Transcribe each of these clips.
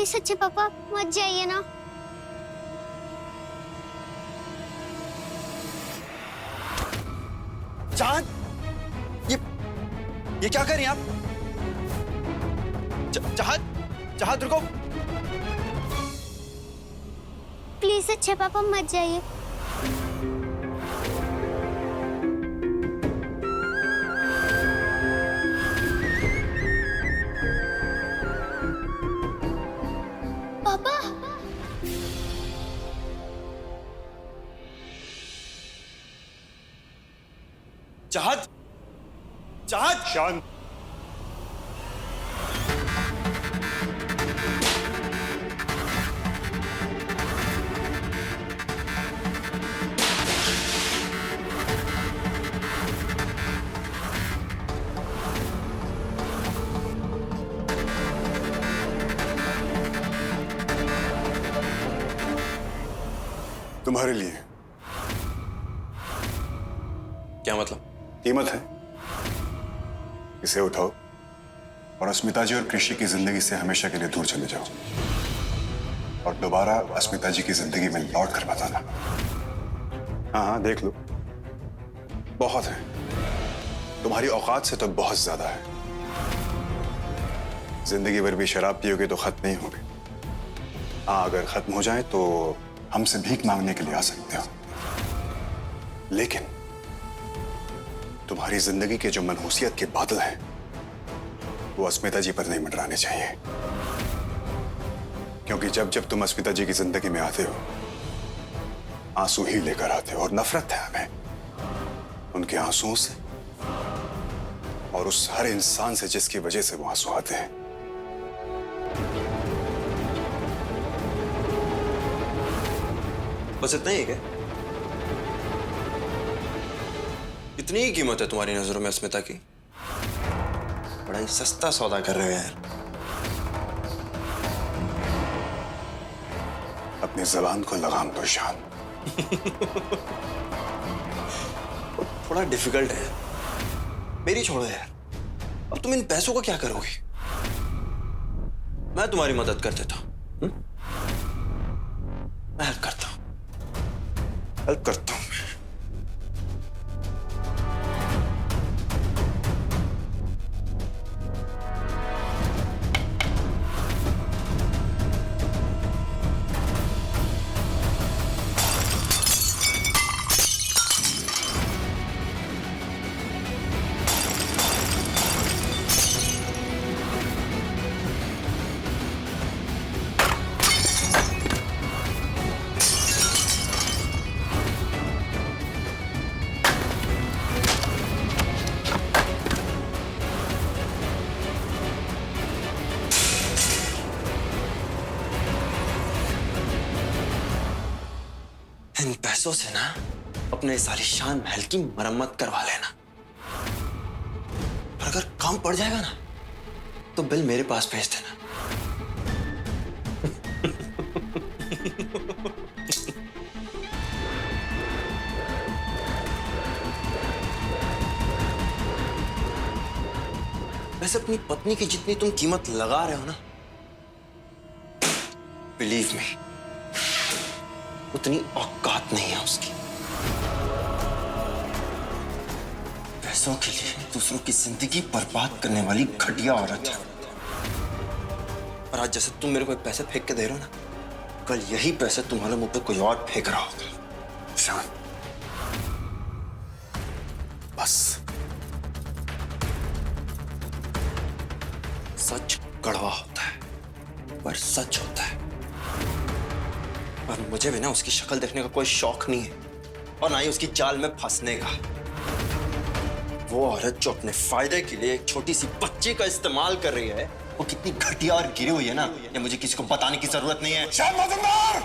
Please सच्चे पापा मत जाइए ना। चांद, ये क्या कर रही हैं आप? चाहत, चाहत रुको। प्लीज सच्चे पापा मत जाइए। पापा चाहत, चाहत। शांत। तुम्हारे लिए क्या मतलब? कीमत है, इसे उठाओ और अस्मिता जी और कृषि की जिंदगी से हमेशा के लिए दूर चले जाओ और दोबारा अस्मिता जी की जिंदगी में लौट कर बताना। हाँ हाँ, देख लो, बहुत है, तुम्हारी औकात से तो बहुत ज्यादा है। जिंदगी भर भी शराब पियोगे तो खत्म नहीं होगे। हाँ, अगर खत्म हो जाए तो हमसे भीख मांगने के लिए आ सकते हो, लेकिन तुम्हारी जिंदगी के जो मनहूसियत के बादल हैं वो अस्मिता जी पर नहीं मंडराने चाहिए, क्योंकि जब जब तुम अस्मिता जी की जिंदगी में आते हो आंसू ही लेकर आते हो, और नफरत है हमें उनके आंसुओं से और उस हर इंसान से जिसकी वजह से वो आंसू आते हैं। बस इतना ही है क्या? इतनी ही कीमत है तुम्हारी नजरों में अस्मिता की? बड़ा ही सस्ता सौदा कर रहे हो यार। अपनी जबान को लगाम दो शान। थोड़ा डिफिकल्ट है, मेरी छोड़ो यार। अब तुम इन पैसों को क्या करोगे? मैं तुम्हारी मदद कर देता हूं। मैं हेल्प करता हूं, हेल्प करता हूं। इन पैसों से ना अपने इस आलीशान महल की मरम्मत करवा लेना, और अगर काम पड़ जाएगा ना तो बिल मेरे पास भेज देना। वैसे अपनी पत्नी की जितनी तुम कीमत लगा रहे हो ना, बिलीव मी, उतनी औकात नहीं है उसकी। पैसों के लिए दूसरों की जिंदगी बर्बाद करने वाली घटिया औरत है। और आज जैसे तुम मेरे को एक पैसे फेंक के दे रहे हो ना, कल यही पैसे तुम्हारे मुंह पे कोई और फेंक रहा होगा। शान, बस। सच कड़वा होता है पर सच होता है, और मुझे भी ना उसकी शक्ल देखने का कोई शौक नहीं है, और ना ही उसकी जाल में फंसने का। वो औरत जो अपने फायदे के लिए एक छोटी सी बच्ची का इस्तेमाल कर रही है, वो कितनी घटिया और गिरी हुई है ना, ये मुझे किसी को बताने की जरूरत नहीं है। शान मजुमदार!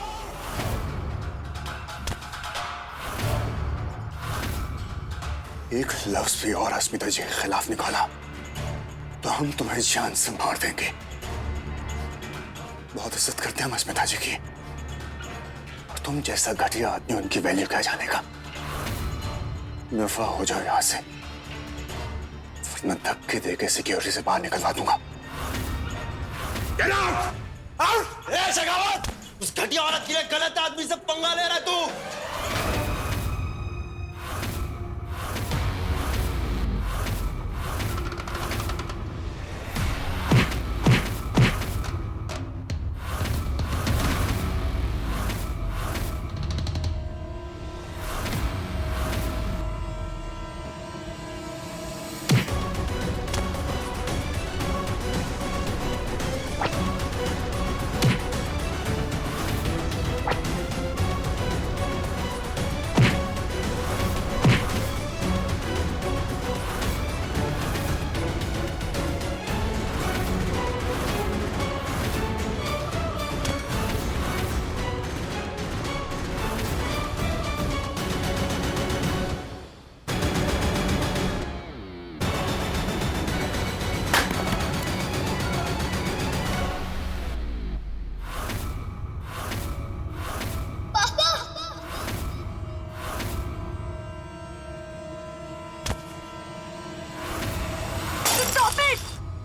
एक लफ्ज भी और अस्मिता जी के खिलाफ निकाला तो हम तुम्हें जान से मार देंगे। बहुत इज्जत करते हैं हम अस्मिता जी की, और तुम जैसा घटिया आदमी उनकी वैल्यू क्या जानेगा। दफा हो जाओ यहां से, वरना धक्के देके सिक्योरिटी से बाहर निकलवा दूंगा। ए शेखावत, उस घटिया औरत के लिए गलत आदमी से पंगा ले रहा है तू। Stop it!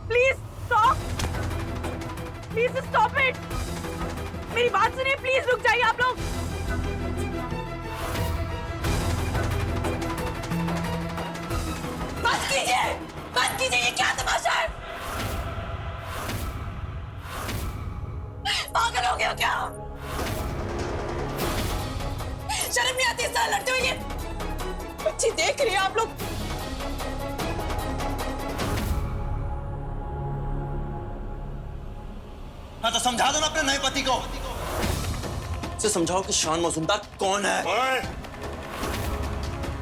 Please stop! Please stop it! मेरी बात सुनिए, प्लीज रुक जाइए आप लोग। बंद कीजिए, बंद कीजिए, ये क्या तमाशा है? पागल हो गया क्या? शर्म नहीं आती इस तरह लड़ते हुए? ये बच्ची देख रही है आप लोग। हाँ तो समझा दो ना अपने नए पति को। उसे समझाओ कि शान मजूमदार कौन है। ओए,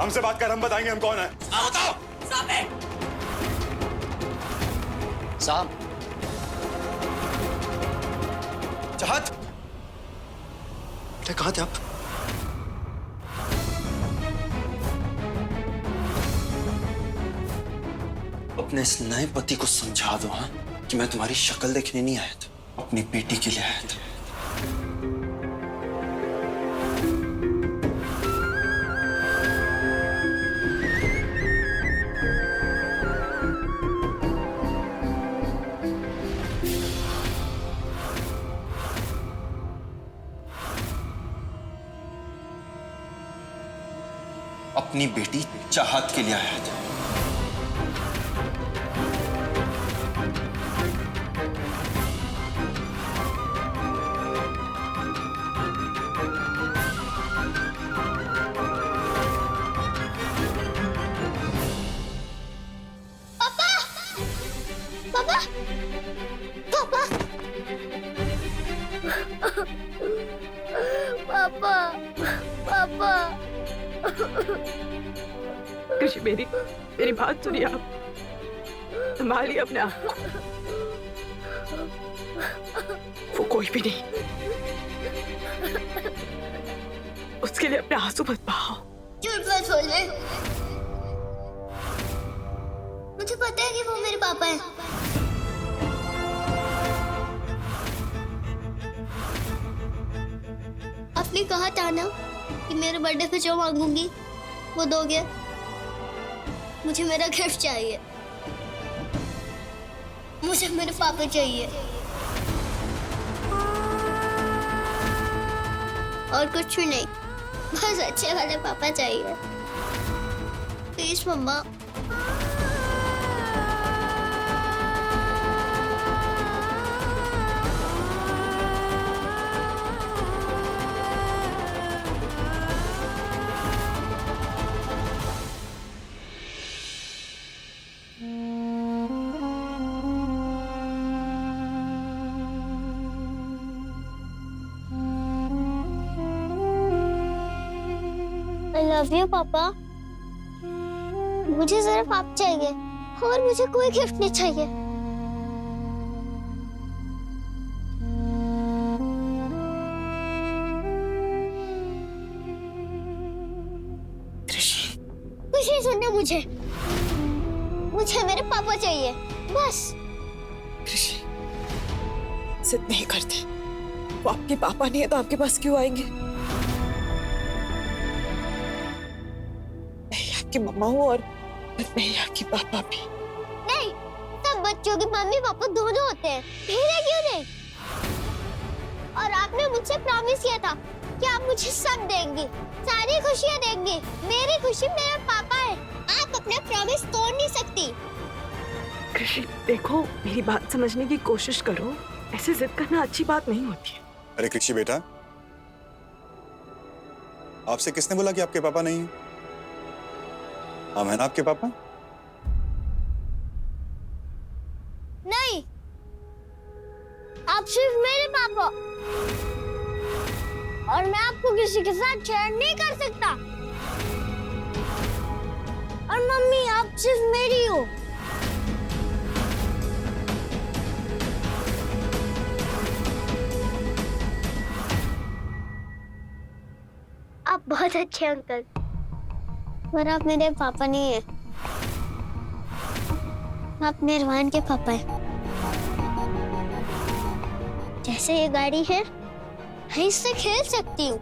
हमसे बात कर, हम बताएंगे हम कौन है। हाँ बताओ। सामने। साहब। चाहत। बेटे कहाँ थे आप? अपने इस नए पति को समझा दो हाँ कि मैं तुम्हारी शक्ल देखने नहीं आया था, अपनी बेटी के लिए आया था। अपनी बेटी चाहत के लिए आया था। पापा पापा पापा पापा कृषि मेरी बात सुनिए आप। संभालिए अपने आप को। वो कोई भी नहीं, उसके लिए अपने आंसू मत बहाओ। झूठ मत बोलना। मुझे पता है कि वो मेरे पापा हैं। आपने कहा था ना कि मेरे बर्थडे पे जो मांगूंगी वो दोगे। मुझे मेरा गिफ्ट चाहिए। मुझे मेरे पापा चाहिए और कुछ भी नहीं। बस अच्छे वाले पापा चाहिए। प्लीज मम्मा। I love you, पापा। मुझे सिर्फ आप चाहिए और मुझे कोई गिफ्ट नहीं चाहिए। कुछ नहीं सुनना मुझे मेरे पापा चाहिए बस। कृषि जिद नहीं करते। वो आपके पापा नहीं है तो आपके पास क्यों आएंगे? मैं यहाँ की मम्मा हूँ और मैं यहाँ की पापा भी। नहीं, सब बच्चों के मम्मी पापा दोनों होते हैं। मेरा क्यों नहीं? और आपने मुझसे प्रॉमिस किया था कि आप मुझे सब देंगे, सारी खुशियाँ देंगे। मेरी खुशी मेरे पापा है। आप अपना प्रॉमिस तोड़ नहीं सकती। कृषि देखो, मेरी बात समझने की कोशिश करो। ऐसे जिद करना अच्छी बात नहीं होती है। अरे कृषि बेटा, आपसे किसने बोला कि आपके पापा नहीं हैं? हम हैं ना आपके पापा? नहीं, आप सिर्फ मेरे पापा, और मैं आपको किसी के साथ शेयर नहीं कर सकता। और मम्मी, आप सिर्फ मेरी हो। आप बहुत अच्छे अंकल, पर आप मेरे पापा नहीं हैं। आप निर्वाण के पापा हैं। जैसे ये गाड़ी है, मैं इससे खेल सकती हूँ,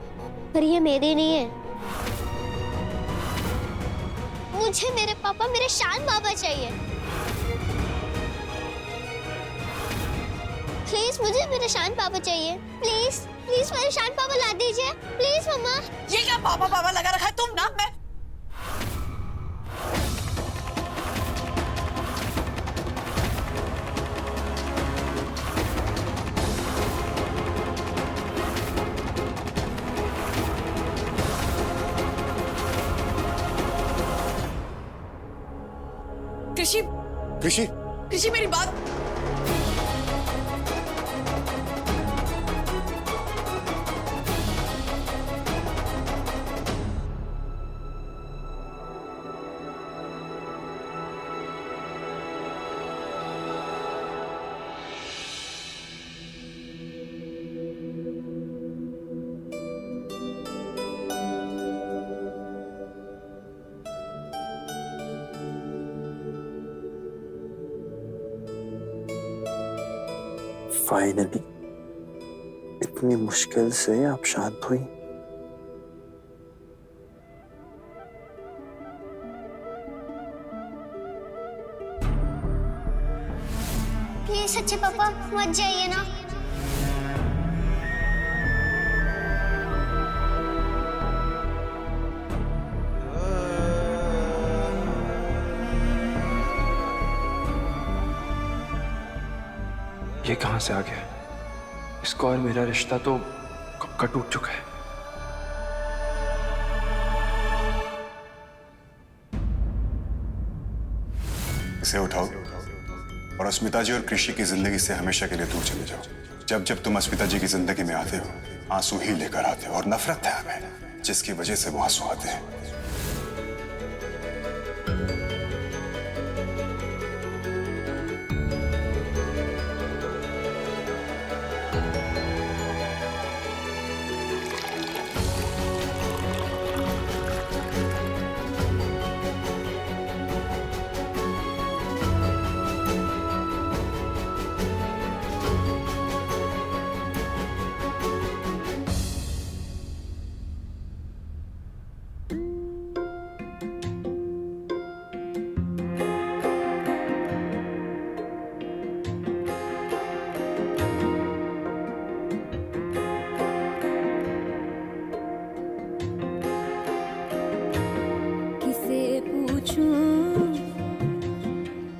पर ये मेरी नहीं है। मुझे मेरे पापा, मेरे शान बाबा चाहिए। प्लीज मुझे मेरे शान बाबा चाहिए। प्लीज प्लीज मेरे शान बाबा ला दीजिए। प्लीज मम्मा। ये क्या पापा पापा लगा रखा है तुम ना? मैं कृषि कृषि, कृषि मेरी बात। फाइनली इतनी मुश्किल से आप शांत हुई। प्लीज सच्चे पापा मत जाइए ना। ये कहां से आ गया? इसका और मेरा रिश्ता तो कब का टूट चुका है। इसे उठाओ और अस्मिता जी और कृषि की जिंदगी से हमेशा के लिए दूर चले जाओ। जब जब तुम अस्मिता जी की जिंदगी में आते हो, आंसू ही लेकर आते हो, और नफरत है हमें जिसकी वजह से वो आंसू आते हैं।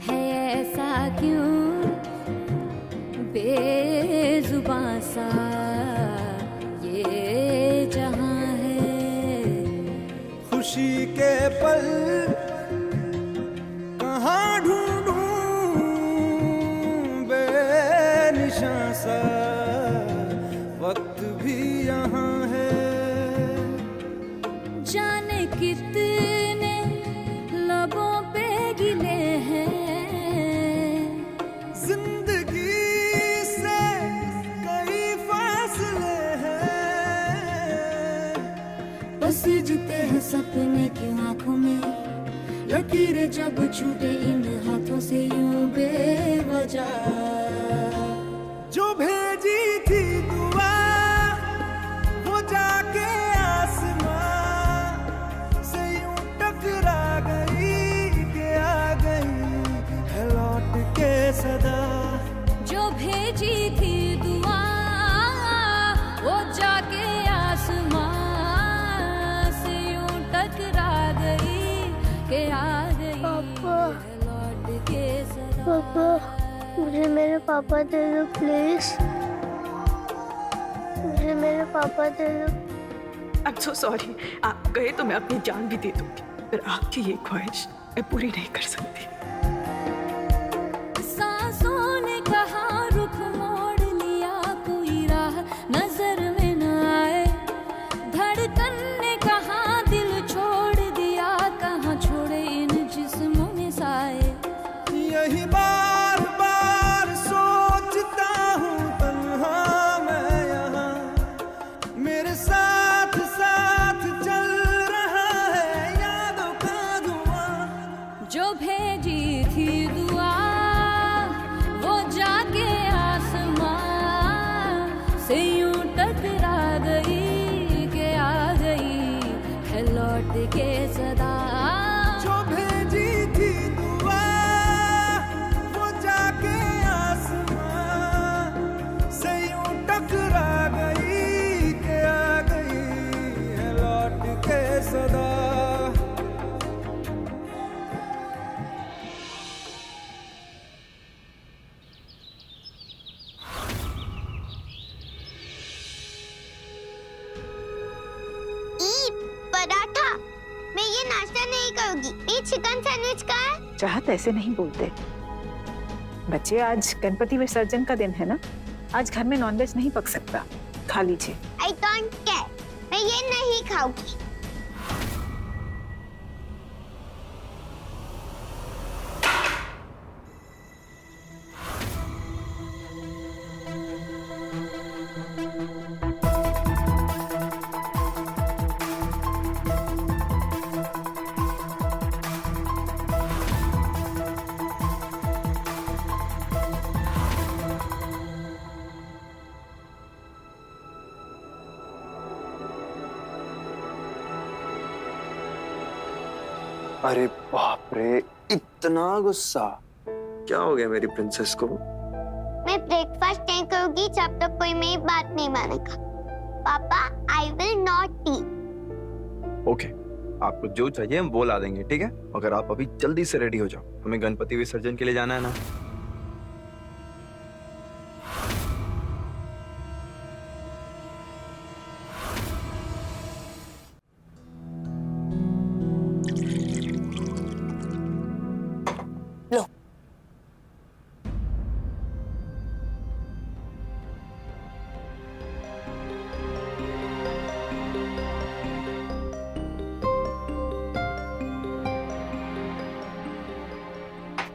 है ऐसा क्यों बेजुबां सा ये जहां है। खुशी के पल कहाँ ढूंढूं बेनिशां सा, वक्त भी यहाँ है। जाने कितने लबों पे गिले हैं, जिंदगी से कई फासले हैं। बस जुते हैं सपने की आंखों में, लकीरें जब छूटे इन हाथों से यूं बेवजह। जो भेजी थी दुआ वो जाके आसमां से यूं टकरा गई कि आ गई है लौट के सदा। जो भेजी थी दुआ पापा, मुझे मेरे पापा दे दो प्लीज। मुझे मेरे पापा दे दो। I am so sorry. आप कहे तो मैं अपनी जान भी दे दूंगी, पर आपकी ये ख्वाहिश मैं पूरी नहीं कर सकती। सांसों ने कहा रुख मोड़ लिया, कोई राह नजर में न आए। धड़कन ने कहा दिल छोड़ दिया, कहाँ छोड़े इन जिस्मों में साए। यही बार बार सोचता हूँ तन्हा मैं यहाँ, मेरे साथ साथ चल रहा है यादों का धुआं। जो भेजी थी दुआ वो जाके आसमां से यूं टकरा गई कि आ गई है लौट के सदा। जो भेजी थी दुआ वो जाके आसमां से यूं टकरा गई कि आ गई है लौट के सदा। पराठा, मैं ये नाश्ता नहीं करूंगी। ये चिकन सैंडविच का है। चाहत ऐसे नहीं बोलते बच्चे। आज गणपति विसर्जन का दिन है ना, आज घर में नॉनवेज नहीं पक सकता, खा लीजिए। आई डोंट केयर, मैं ये नहीं खाऊंगी। अरे बाप रे, इतना गुस्सा! क्या हो गया मेरी प्रिंसेस को? मैं ब्रेकफास्ट नहीं करूंगी जब तक कोई मेरी बात नहीं मानेगा। पापा, I will not eat. Okay, आपको जो चाहिए हम वो ला देंगे, ठीक है? अगर आप अभी जल्दी से रेडी हो जाओ, हमें गणपति विसर्जन के लिए जाना है ना। लो।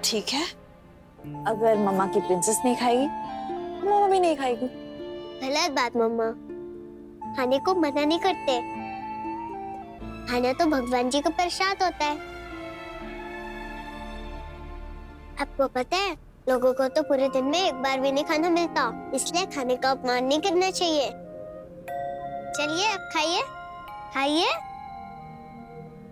ठीक है, अगर मम्मा की प्रिंसेस नहीं खाएगी तो मम्मा भी नहीं खाएगी। गलत बात मम्मा, खाने को मना नहीं करते। खाना तो भगवान जी को प्रसाद होता है। आपको पता है, लोगों को तो पूरे दिन में एक बार भी नहीं खाना मिलता, इसलिए खाने का अपमान नहीं करना चाहिए। चलिए अब खाइए, खाइए।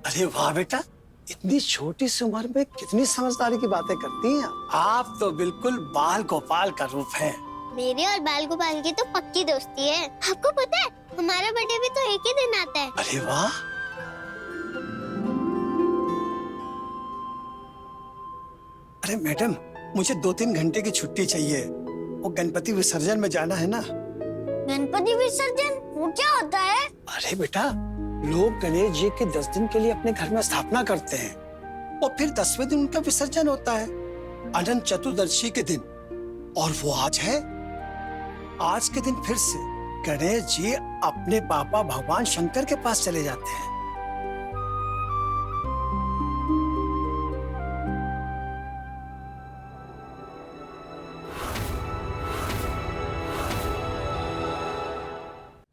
अरे वाह बेटा, इतनी छोटी सी उम्र में कितनी समझदारी की बातें करती हैं आप तो बिल्कुल बाल गोपाल का रूप है। मेरे और बाल गोपाल की तो पक्की दोस्ती है। आपको पता है, हमारा बर्थडे भी तो एक ही दिन आता है। अरे वाह। अरे मैडम, मुझे 2-3 घंटे की छुट्टी चाहिए, वो गणपति विसर्जन में जाना है ना। गणपति विसर्जन वो क्या होता है? अरे बेटा, लोग गणेश जी के 10 दिन के लिए अपने घर में स्थापना करते हैं और फिर 10वें दिन उनका विसर्जन होता है, अनंत चतुर्दशी के दिन। और वो आज है। आज के दिन फिर से गणेश जी अपने पापा भगवान शंकर के पास चले जाते हैं।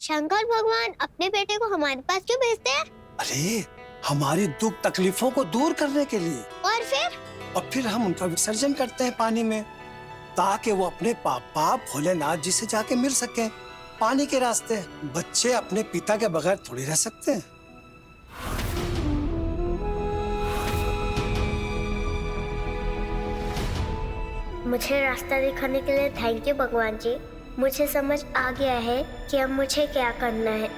शंकर भगवान अपने बेटे को हमारे पास क्यों भेजते हैं? अरे, हमारी दुख तकलीफों को दूर करने के लिए। और फिर हम उनका विसर्जन करते हैं पानी में, ताकि वो अपने पापा भोलेनाथ जी से जाके मिल सकें पानी के रास्ते। बच्चे अपने पिता के बगैर थोड़ी रह सकते हैं। मुझे रास्ता दिखाने के लिए थैंक यू भगवान जी। मुझे समझ आ गया है कि अब मुझे क्या करना है।